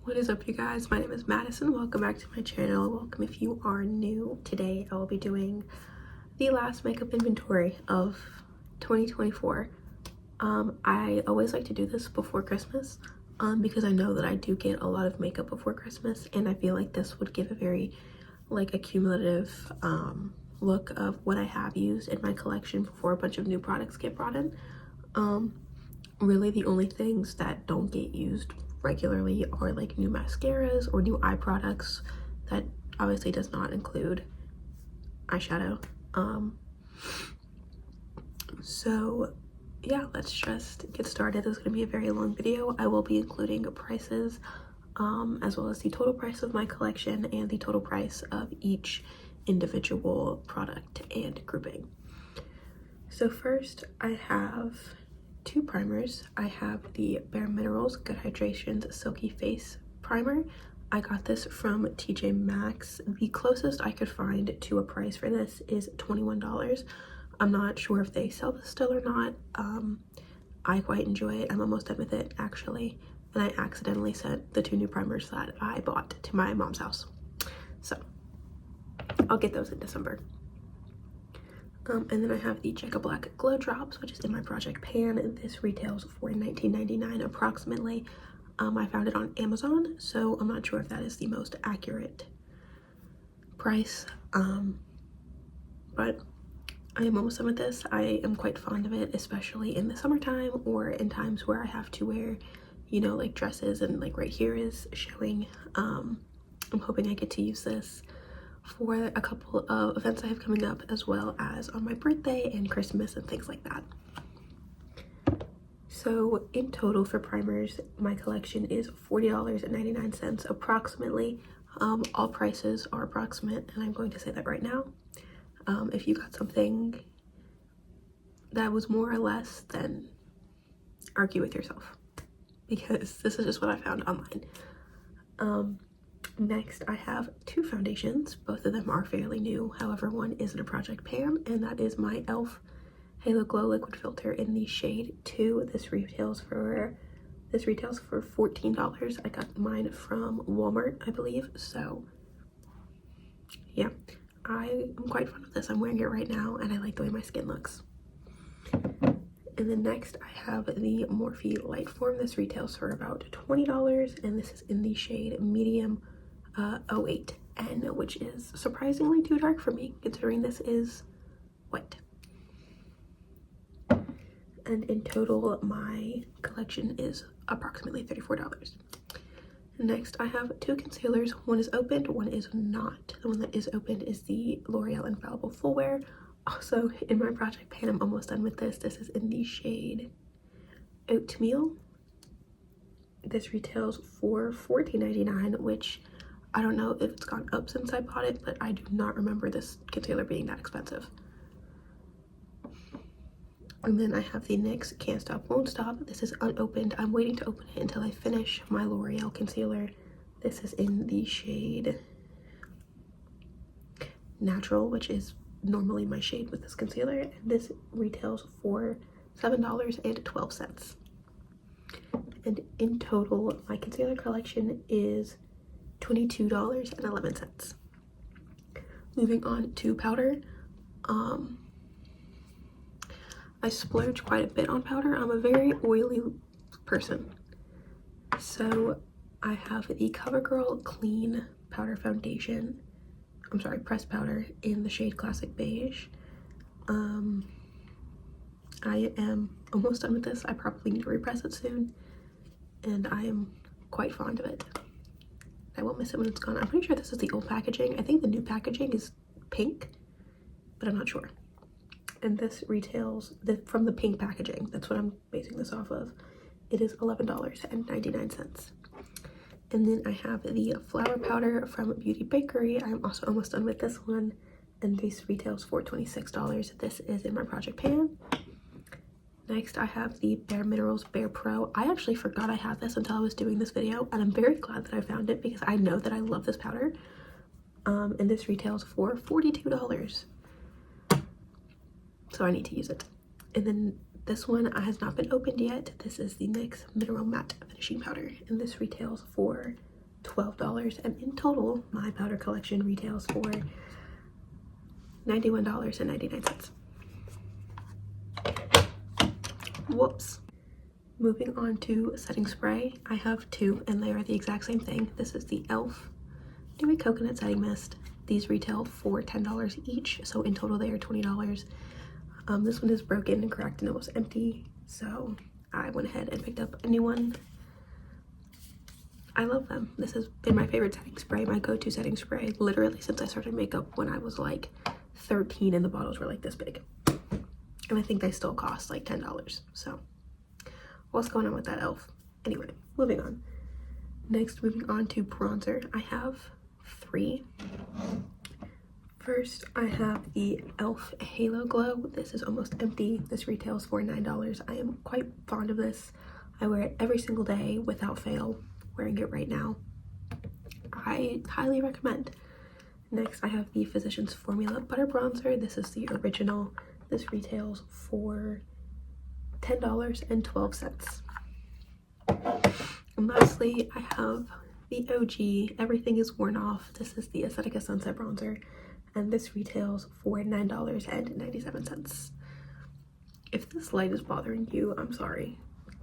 What is up, you guys? My name is Madison. Welcome back to my channel. Welcome if you are new. Today I will be doing the last makeup inventory of 2024. I always like to do this before Christmas because I know that I do get a lot of makeup before Christmas, and I feel like this would give a very accumulative look of what I have used in my collection before a bunch of new products get brought in. Really the only things that don't get used regularly are like new mascaras or new eye products. That obviously does not include eyeshadow. So yeah, let's just get started. This is going to be a very long video. I will be including prices as well as the total price of my collection and the total price of each individual product and grouping. So first I have two primers. I have the Bare Minerals Good Hydration's Silky Face Primer. I got this from TJ Maxx. The closest I could find to a price for this is $21. I'm not sure if they sell this still or not. I quite enjoy it. I'm almost done with it actually, and I accidentally sent the two new primers that I bought to my mom's house, so I'll get those in December. And then I have the Check a Black Glow Drops, which is in my project pan. This retails for $19.99 approximately. I found it on Amazon, so I'm not sure if that is the most accurate price. But I am almost done with this. I am quite fond of it, especially in the summertime or in times where I have to wear, you know, like dresses and like right here is showing. I'm hoping I get to use this for a couple of events I have coming up, as well as on my birthday and Christmas and things like that. So in total for primers, my collection is $40.99 approximately. All prices are approximate, and I'm going to say that right now. If you got something that was more or less, then argue with yourself, because this is just what I found online. Next, I have two foundations. Both of them are fairly new. However, one is in a project pan, and that is my e.l.f. Halo Glow Liquid Filter in the shade 2. This retails for $14. I got mine from Walmart, I believe. So yeah, I am quite fond of this. I'm wearing it right now, and I like the way my skin looks. And then next, I have the Morphe Light Form. This retails for about $20, and this is in the shade Medium 08N, which is surprisingly too dark for me, considering this is white. And in total, my collection is approximately $34. Next, I have two concealers. One is opened, one is not. The one that is opened is the L'Oreal Infallible Full Wear. Also, in my project pan, I'm almost done with this. This is in the shade Oatmeal. This retails for $14.99, which I don't know if it's gone up since I bought it, but I do not remember this concealer being that expensive. And then I have the NYX Can't Stop Won't Stop. This is unopened. I'm waiting to open it until I finish my L'Oreal concealer. This is in the shade Natural, which is normally my shade with this concealer, and this retails for $7.12. And in total, my concealer collection is $22.11. Moving on to powder. I splurge quite a bit on powder. I'm a very oily person. So I have the CoverGirl Clean Powder Foundation. I'm sorry, pressed powder in the shade Classic Beige. I am almost done with this. I probably need to repress it soon, and I am quite fond of it. I won't miss it when it's gone. I'm pretty sure this is the old packaging. I think the new packaging is pink, but I'm not sure. And this retails from the pink packaging. That's what I'm basing this off of. It is $11.99. And then I have the flower powder from Beauty Bakery. I'm also almost done with this one, and this retails for $26. This is in my project pan. Next, I have the Bare Minerals Bare Pro. I actually forgot I had this until I was doing this video, and I'm very glad that I found it because I know that I love this powder. And this retails for $42. So I need to use it. And then this one has not been opened yet. This is the NYX Mineral Matte Finishing Powder, and this retails for $12, and in total my powder collection retails for $91.99. Whoops. Moving on to setting spray, I have two and they are the exact same thing. This is the e.l.f. Dewy Coconut Setting Mist. These retail for $10 each, so in total they are $20. This one is broken and cracked and almost empty, so I went ahead and picked up a new one. I love them. This has been my favorite setting spray, my go-to setting spray, literally since I started makeup when I was like 13 and the bottles were like this big. And I think they still cost like $10, so what's going on with that e.l.f.? Anyway, moving on. Next, moving on to bronzer. I have three. First, I have the e.l.f. Halo Glow. This is almost empty. This retails for $9. I am quite fond of this. I wear it every single day without fail. Wearing it right now. I highly recommend. Next, I have the Physicians Formula Butter Bronzer. This is the original. This retails for $10.12. And lastly, I have the OG Everything Is Worn Off. This is the Aesthetica Sunset Bronzer, and this retails for $9.97. If this light is bothering you, I'm sorry,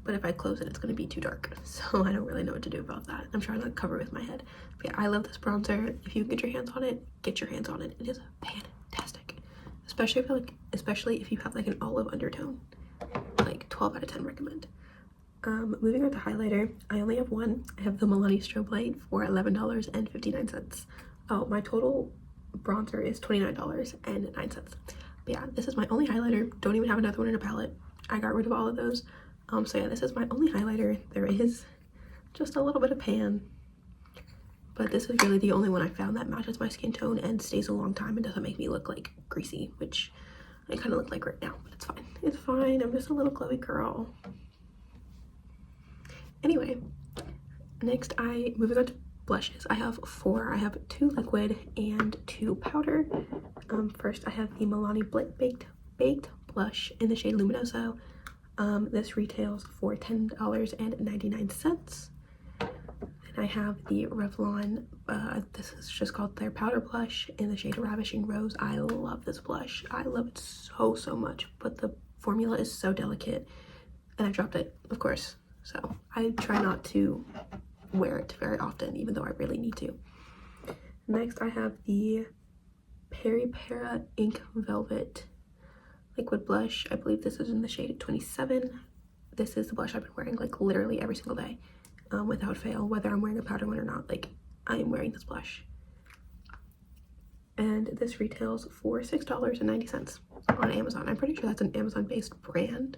but if I close it, it's going to be too dark, so I don't really know what to do about that. I'm trying to cover it with my head. But yeah, I love this bronzer. If you can get your hands on it, get your hands on it. It is fantastic, especially if you have like an olive undertone. Like 12 out of 10 recommend. Moving on to highlighter, I only have one. I have the Milani Strobe Light for $11.59. Oh, my total bronzer is $29.09. But yeah, this is my only highlighter. Don't even have another one in a palette. I got rid of all of those. So yeah, this is my only highlighter. There is just a little bit of pan, but this is really the only one I found that matches my skin tone and stays a long time and doesn't make me look like greasy, which I kind of look like right now, but it's fine. It's fine. I'm just a little glowy girl. Anyway, next moving on to blushes. I have four. I have two liquid and two powder. First, I have the Milani Baked Blush in the shade Luminoso. This retails for $10.99. And I have the Revlon, this is just called their powder blush in the shade Ravishing Rose. I love this blush. I love it so much, but the formula is so delicate, and I dropped it, of course. So I try not to wear it very often, even though I really need to. Next, I have the Para Ink Velvet liquid blush. I believe this is in the shade 27. This is the blush I've been wearing like literally every single day, without fail, whether I'm wearing a powder one or not. Like, I am wearing this blush. And this retails for $6.90 on Amazon. I'm pretty sure that's an Amazon-based brand,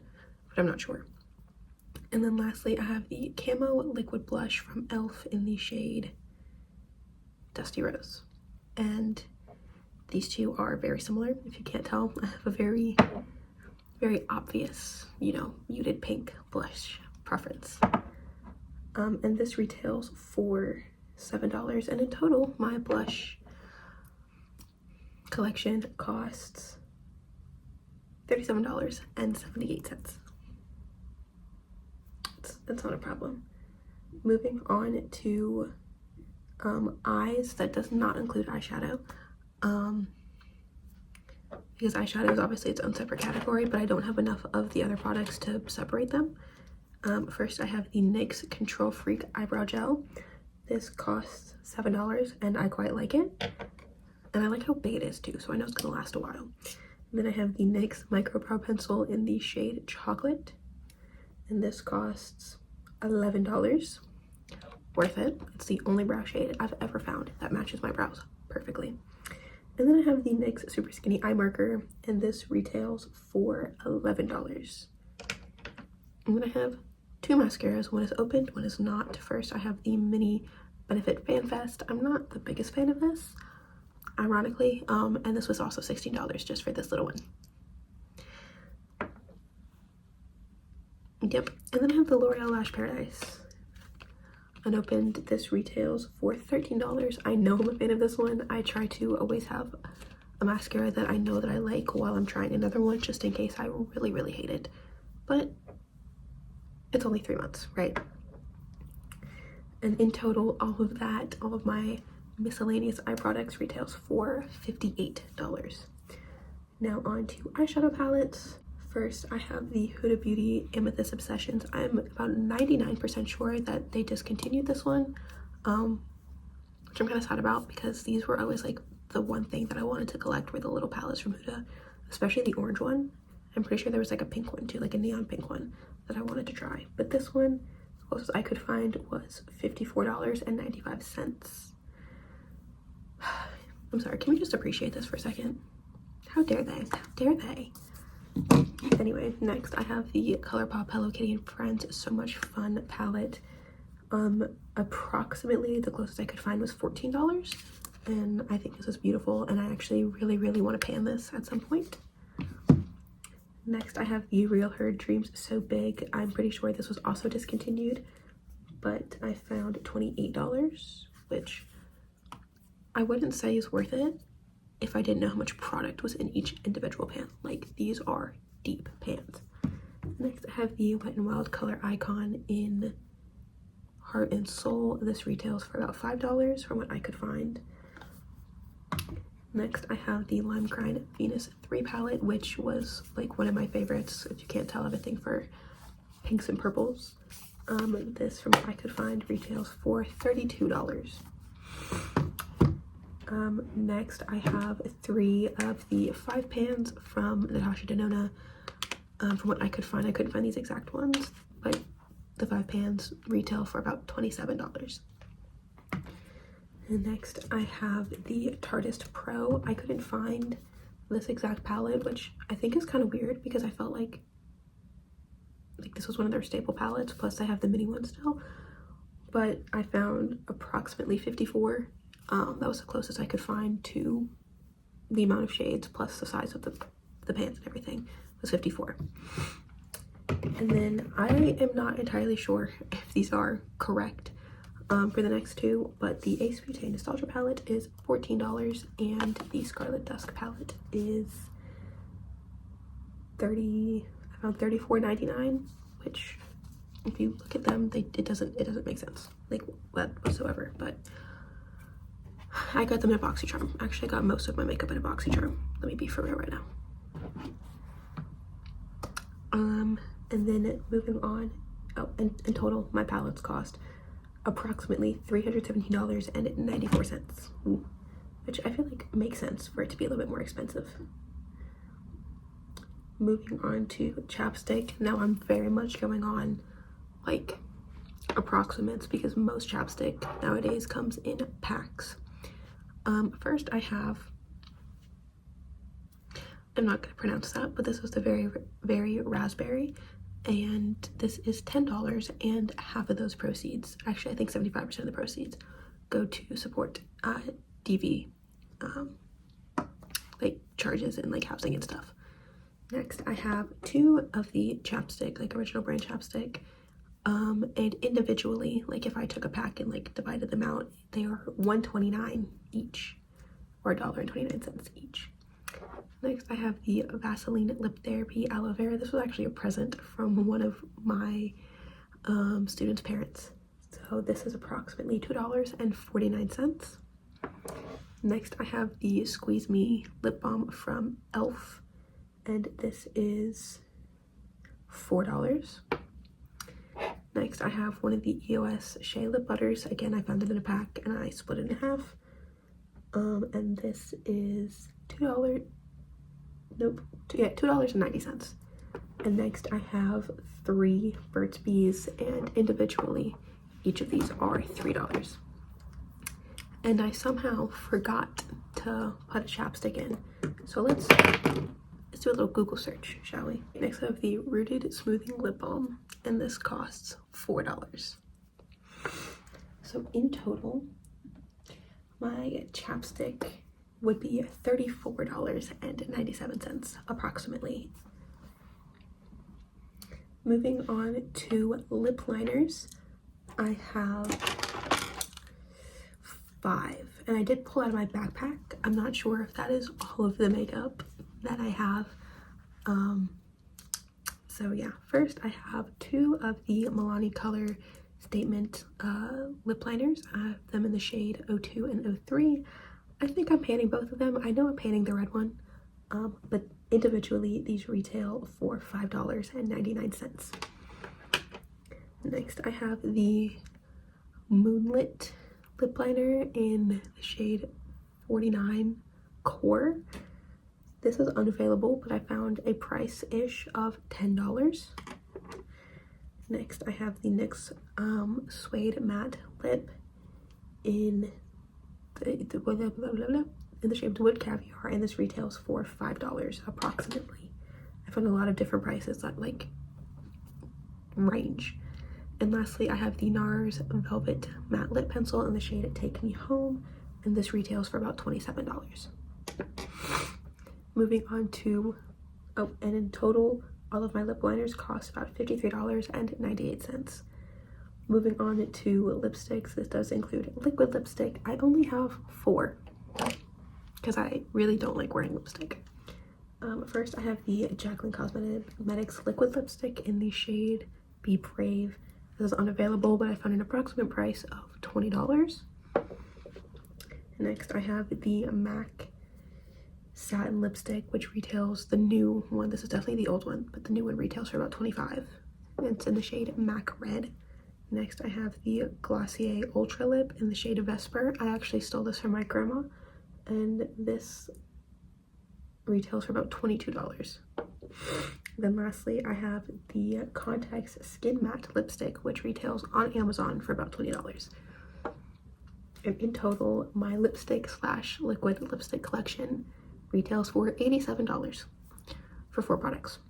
but I'm not sure. And then lastly, I have the Camo Liquid Blush from e.l.f. in the shade Dusty Rose. And these two are very similar. If you can't tell, I have a very obvious, you know, muted pink blush preference. And this retails for $7. And in total, my blush collection costs $37.78. That's not a problem. Moving on to eyes, that does not include eyeshadow. Because eyeshadow is obviously its own separate category, but I don't have enough of the other products to separate them. First, I have the NYX Control Freak Eyebrow Gel. This costs $7, and I quite like it. And I like how big it is too, so I know it's gonna last a while. And then I have the NYX Micro Brow Pencil in the shade Chocolate. And this costs $11. Worth it. It's the only brow shade I've ever found that matches my brows perfectly. And then I have the NYX Super Skinny Eye Marker, and this retails for $11. And then I have two mascaras. One is opened, one is not. First, I have the Mini Benefit Fan Fest. I'm not the biggest fan of this, ironically, and this was also $16 just for this little one. Yep. And then I have the L'Oreal Lash Paradise unopened. This retails for $13. I know I'm a fan of this one. I try to always have a mascara that I know that I like while I'm trying another one, just in case I really hate it. But it's only 3 months, right? And in total, all of my miscellaneous eye products retails for $58. Now on to eyeshadow palettes. First, I have the Huda Beauty Amethyst Obsessions. I'm about 99% sure that they discontinued this one, which I'm kind of sad about because these were always like the one thing that I wanted to collect were the little palettes from Huda, especially the orange one. I'm pretty sure there was like a pink one too, like a neon pink one that I wanted to try. But this one, the closest I could find was $54.95. I'm sorry, can we just appreciate this for a second? How dare they? How dare they? Anyway, next I have the ColourPop Hello Kitty and Friends So Much Fun palette. Approximately the closest I could find was $14, and I think this is beautiful, and I actually really want to pan this at some point. Next I have the Real Her Dreams So Big. I'm pretty sure this was also discontinued, but I found $28, which I wouldn't say is worth it if I didn't know how much product was in each individual pan. Like, these are deep pans. Next I have the Wet n Wild Color Icon in Heart and Soul. This retails for about $5 from what I could find. Next I have the Lime Grind Venus 3 palette, which was like one of my favorites. If you can't tell, everything for pinks and purples. This from what I could find retails for $32. Next I have 3 of the 5 pans from Natasha Denona. From what I could find, I couldn't find these exact ones, but the 5 pans retail for about $27. And next I have the Tartist Pro. I couldn't find this exact palette, which I think is kind of weird because I felt like this was one of their staple palettes, plus I have the mini one still, but I found approximately 54. That was the closest I could find to the amount of shades plus the size of the pans and everything was 54. And then I am not entirely sure if these are correct for the next two, but the Ace Beauté Nostalgia palette is $14 and the Scarlet Dusk palette is around $34.99, which if you look at them, it doesn't make sense like whatsoever. But I got them in a BoxyCharm. Actually, I got most of my makeup in a BoxyCharm. Let me be for real right now. And then moving on, in total, my palettes cost approximately $317.94, which I feel like makes sense for it to be a little bit more expensive. Moving on to chapstick. Now I'm very much going on like approximates because most chapstick nowadays comes in packs. First I have, I'm not gonna pronounce that, but this was the very raspberry, and this is $10, and half of those proceeds, actually I think 75% of the proceeds, go to support DV like charges and like housing and stuff. Next I have 2 of the chapstick, like original brand chapstick, and individually, like if I took a pack and like divided them out, they are $1.29 each, or $1.29 each. Next I have the Vaseline Lip Therapy Aloe Vera. This was actually a present from one of my students' parents, so this is approximately $2.49. Next I have the Squeeze Me Lip Balm from ELF, and this is $4. Next I have one of the EOS Shea Lip Butters. Again, I found it in a pack and I split it in half. And this is $2.90. And next I have 3 Burt's Bees, and individually each of these are $3. And I somehow forgot to put a chapstick in, so let's do a little Google search, shall we? Next I have the Rooted Smoothing Lip Balm, and this costs $4. So in total, my chapstick would be $34.97 approximately. Moving on to lip liners, I have 5, and I did pull out of my backpack. I'm not sure if that is all of the makeup that I have. So yeah, first I have 2 of the Milani Color Statement lip liners. I have them in the shade 02 and 03. I think I'm panning both of them. I know I'm panning the red one, but individually these retail for $5.99. Next I have the Moonlit lip liner in the shade 49 Core. This is unavailable, but I found a price-ish of $10. Next, I have the NYX Suede Matte Lip in the shade Wood Caviar, and this retails for $5 approximately. I found a lot of different prices that like range. And lastly, I have the NARS Velvet Matte Lip Pencil in the shade Take Me Home, and this retails for about $27. Moving on to, and in total, all of my lip liners cost about $53.98. Moving on to lipsticks, this does include liquid lipstick. I only have 4 because I really don't like wearing lipstick. First, I have the Jaclyn Cosmetics liquid lipstick in the shade Be Brave. This is unavailable, but I found an approximate price of $20. Next, I have the MAC Satin Lipstick, which retails, the new one, this is definitely the old one, but the new one retails for about $25. It's in the shade MAC Red. Next, I have the Glossier Ultra Lip in the shade Vesper. I actually stole this from my grandma, and this retails for about $22. Then lastly, I have the Context Skin Matte Lipstick, which retails on Amazon for about $20. And in total, my lipstick / liquid lipstick collection retails for $87 for 4 products.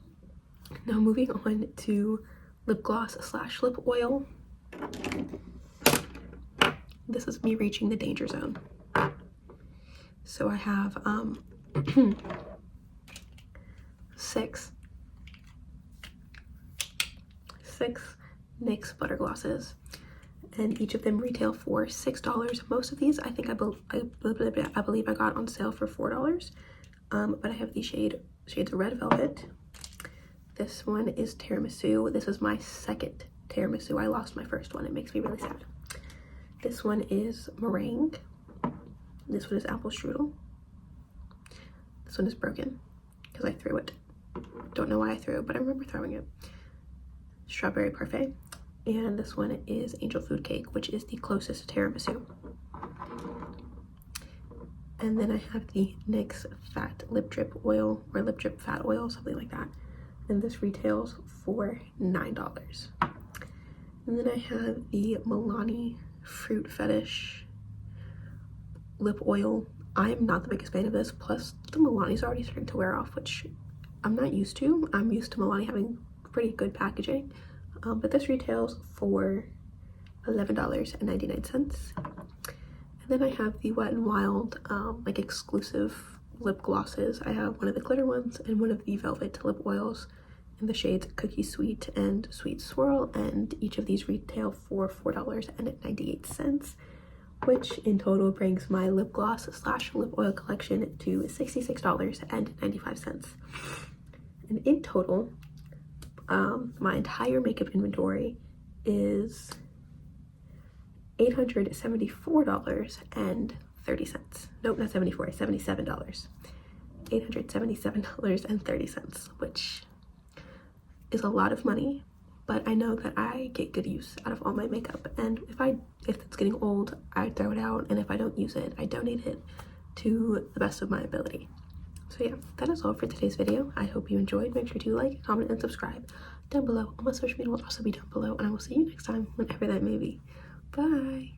Now moving on to lip gloss / lip oil. This is me reaching the danger zone. So I have 6 NYX butter glosses, and each of them retail for $6. Most of these I think I believe I got on sale for $4. But I have the shades of Red Velvet. This one is Tiramisu. This is my second tiramisu. I lost my first one. It makes me really sad. This one is Meringue. This one is Apple Strudel. This one is broken because I threw it. Don't know why I threw it, but I remember throwing it. Strawberry Parfait. And this one is Angel Food Cake, which is the closest to tiramisu. And then I have the NYX Fat Lip Drip Oil, or Lip Drip Fat Oil, something like that. And this retails for $9. And then I have the Milani Fruit Fetish Lip Oil. I'm not the biggest fan of this, plus the Milani's already starting to wear off, which I'm not used to. I'm used to Milani having pretty good packaging. But this retails for $11.99. And then I have the Wet n Wild like exclusive lip glosses. I have one of the glitter ones and one of the velvet lip oils in the shades Cookie Sweet and Sweet Swirl, and each of these retail for $4.98, which in total brings my lip gloss / lip oil collection to $66.95. And in total, my entire makeup inventory is $874.30. Nope, not 74, $77. $877.30, which is a lot of money, but I know that I get good use out of all my makeup, and if it's getting old, I throw it out, and if I don't use it, I donate it to the best of my ability. So yeah, that is all for today's video. I hope you enjoyed. Make sure to like, comment, and subscribe down below. All my social media will also be down below, and I will see you next time, whenever that may be. Bye!